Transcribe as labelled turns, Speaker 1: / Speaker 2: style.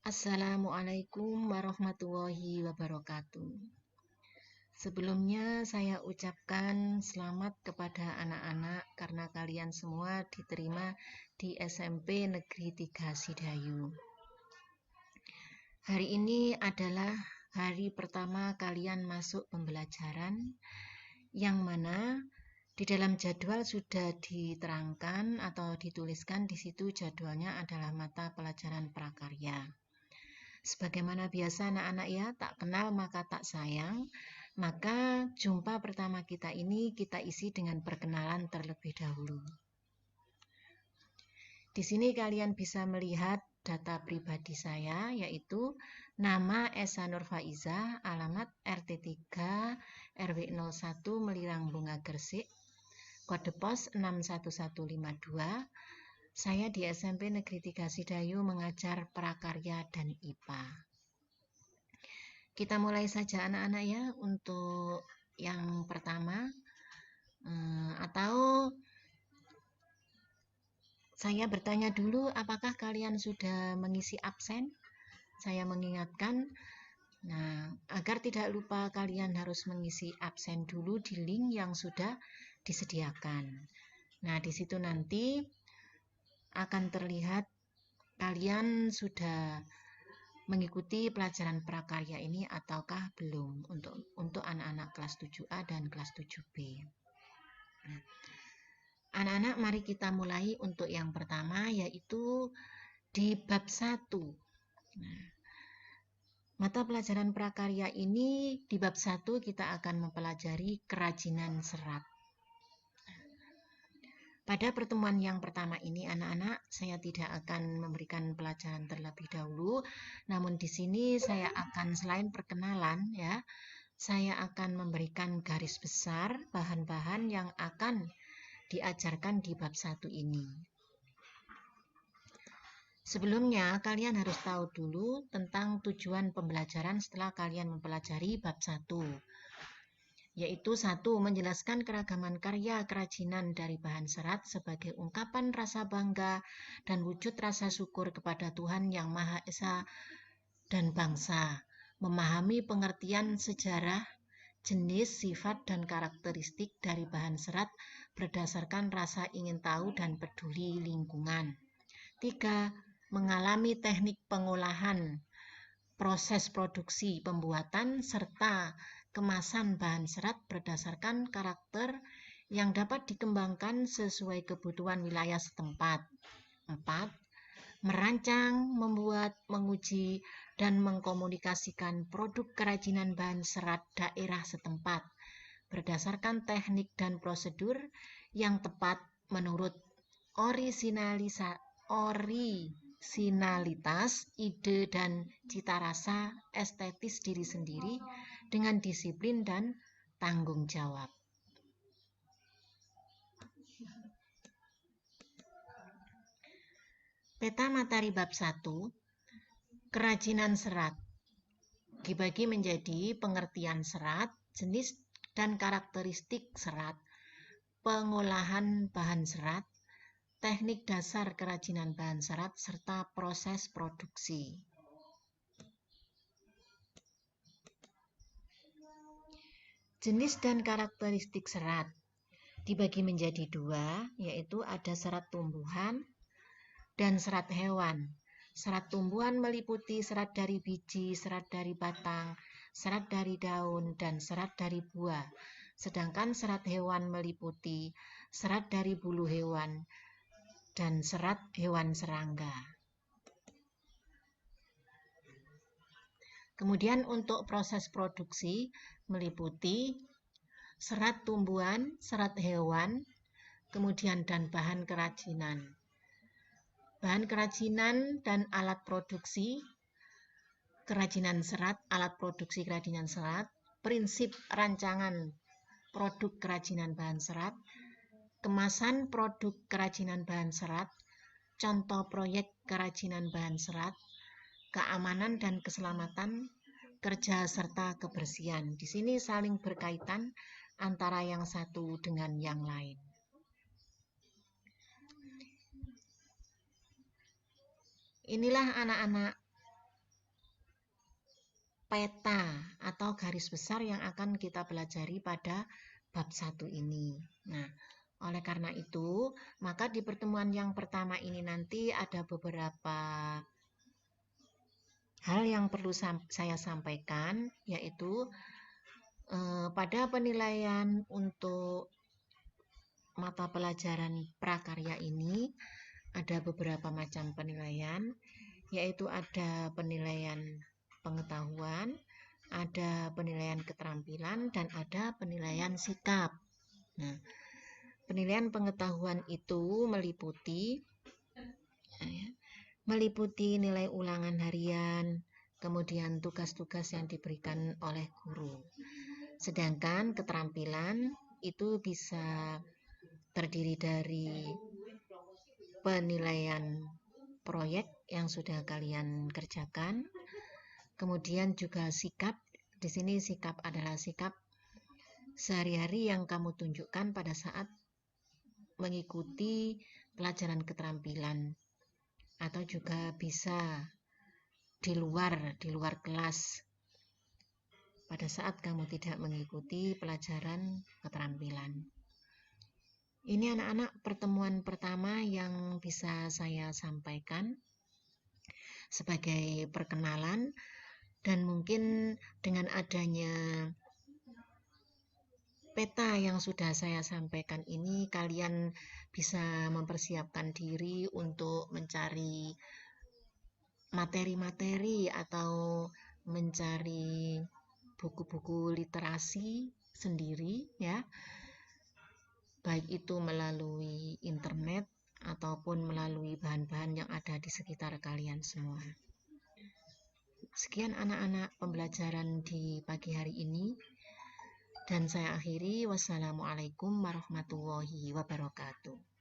Speaker 1: Assalamualaikum warahmatullahi wabarakatuh. Sebelumnya saya ucapkan selamat kepada anak-anak karena kalian semua diterima di SMP Negeri 3 Sidayu. Hari ini adalah hari pertama kalian masuk pembelajaran, yang mana di dalam jadwal sudah diterangkan atau dituliskan di situ jadwalnya adalah mata pelajaran prakarya. Sebagaimana biasa anak-anak ya, tak kenal maka tak sayang. Maka jumpa pertama kita ini kita isi dengan perkenalan terlebih dahulu. Di sini kalian bisa melihat data pribadi saya, yaitu nama Esa Nur Faiza, alamat RT 3 RW 01 Melirang Bunga Gresik, kode pos 61152. Saya di SMP Negeri 3 Sidayu mengajar prakarya dan IPA. Kita mulai saja anak-anak ya untuk yang pertama, atau saya bertanya dulu, apakah kalian sudah mengisi absen? Saya mengingatkan, agar tidak lupa kalian harus mengisi absen dulu di link yang sudah disediakan. Nah, di situ nanti akan terlihat kalian sudah mengikuti pelajaran prakarya ini ataukah belum untuk anak-anak kelas 7A dan kelas 7B. Anak-anak, mari kita mulai untuk yang pertama, yaitu di bab 1. Mata pelajaran prakarya ini di bab 1 kita akan mempelajari kerajinan serat. Pada pertemuan yang pertama ini anak-anak, saya tidak akan memberikan pelajaran terlebih dahulu, namun di sini saya akan selain perkenalan ya, saya akan memberikan garis besar bahan-bahan yang akan diajarkan di bab 1 ini. Sebelumnya kalian harus tahu dulu tentang tujuan pembelajaran setelah kalian mempelajari bab 1. Yaitu 1. Menjelaskan keragaman karya kerajinan dari bahan serat sebagai ungkapan rasa bangga dan wujud rasa syukur kepada Tuhan Yang Maha Esa dan bangsa. Memahami pengertian sejarah, jenis, sifat, dan karakteristik dari bahan serat berdasarkan rasa ingin tahu dan peduli lingkungan. 3. Mengalami teknik pengolahan, proses produksi, pembuatan, serta kemasan bahan serat berdasarkan karakter yang dapat dikembangkan sesuai kebutuhan wilayah setempat. 4. Merancang, membuat, menguji, dan mengkomunikasikan produk kerajinan bahan serat daerah setempat berdasarkan teknik dan prosedur yang tepat menurut orisinalitas, ide, dan cita rasa estetis diri sendiri dengan disiplin dan tanggung jawab. Peta materi bab 1, kerajinan serat, dibagi menjadi pengertian serat, jenis dan karakteristik serat, pengolahan bahan serat, teknik dasar kerajinan bahan serat, serta proses produksi. Jenis dan karakteristik serat dibagi menjadi 2, yaitu ada serat tumbuhan dan serat hewan. Serat tumbuhan meliputi serat dari biji, serat dari batang, serat dari daun, dan serat dari buah. Sedangkan serat hewan meliputi serat dari bulu hewan dan serat hewan serangga. Kemudian untuk proses produksi meliputi serat tumbuhan, serat hewan, kemudian dan bahan kerajinan. Bahan kerajinan dan alat produksi kerajinan serat, alat produksi kerajinan serat, prinsip rancangan produk kerajinan bahan serat, kemasan produk kerajinan bahan serat, contoh proyek kerajinan bahan serat, keamanan dan keselamatan kerja serta kebersihan. Di sini saling berkaitan antara yang satu dengan yang lain. Inilah anak-anak peta atau garis besar yang akan kita pelajari pada bab 1 ini. Nah, oleh karena itu, maka di pertemuan yang pertama ini nanti ada beberapa hal yang perlu saya sampaikan, yaitu pada penilaian untuk mata pelajaran prakarya ini ada beberapa macam penilaian, yaitu ada penilaian pengetahuan, ada penilaian keterampilan, dan ada penilaian sikap. Nah, penilaian pengetahuan itu meliputi nilai ulangan harian, kemudian tugas-tugas yang diberikan oleh guru. Sedangkan keterampilan itu bisa terdiri dari penilaian proyek yang sudah kalian kerjakan, kemudian juga sikap. Di sini sikap adalah sikap sehari-hari yang kamu tunjukkan pada saat mengikuti pelajaran keterampilan, atau juga bisa di luar kelas pada saat kamu tidak mengikuti pelajaran keterampilan. Ini anak-anak pertemuan pertama yang bisa saya sampaikan sebagai perkenalan, dan mungkin dengan adanya peta yang sudah saya sampaikan ini, kalian bisa mempersiapkan diri untuk mencari materi-materi atau mencari buku-buku literasi sendiri, ya, baik itu melalui internet ataupun melalui bahan-bahan yang ada di sekitar kalian semua. Sekian anak-anak pembelajaran di pagi hari ini, dan saya akhiri. Wassalamualaikum warahmatullahi wabarakatuh.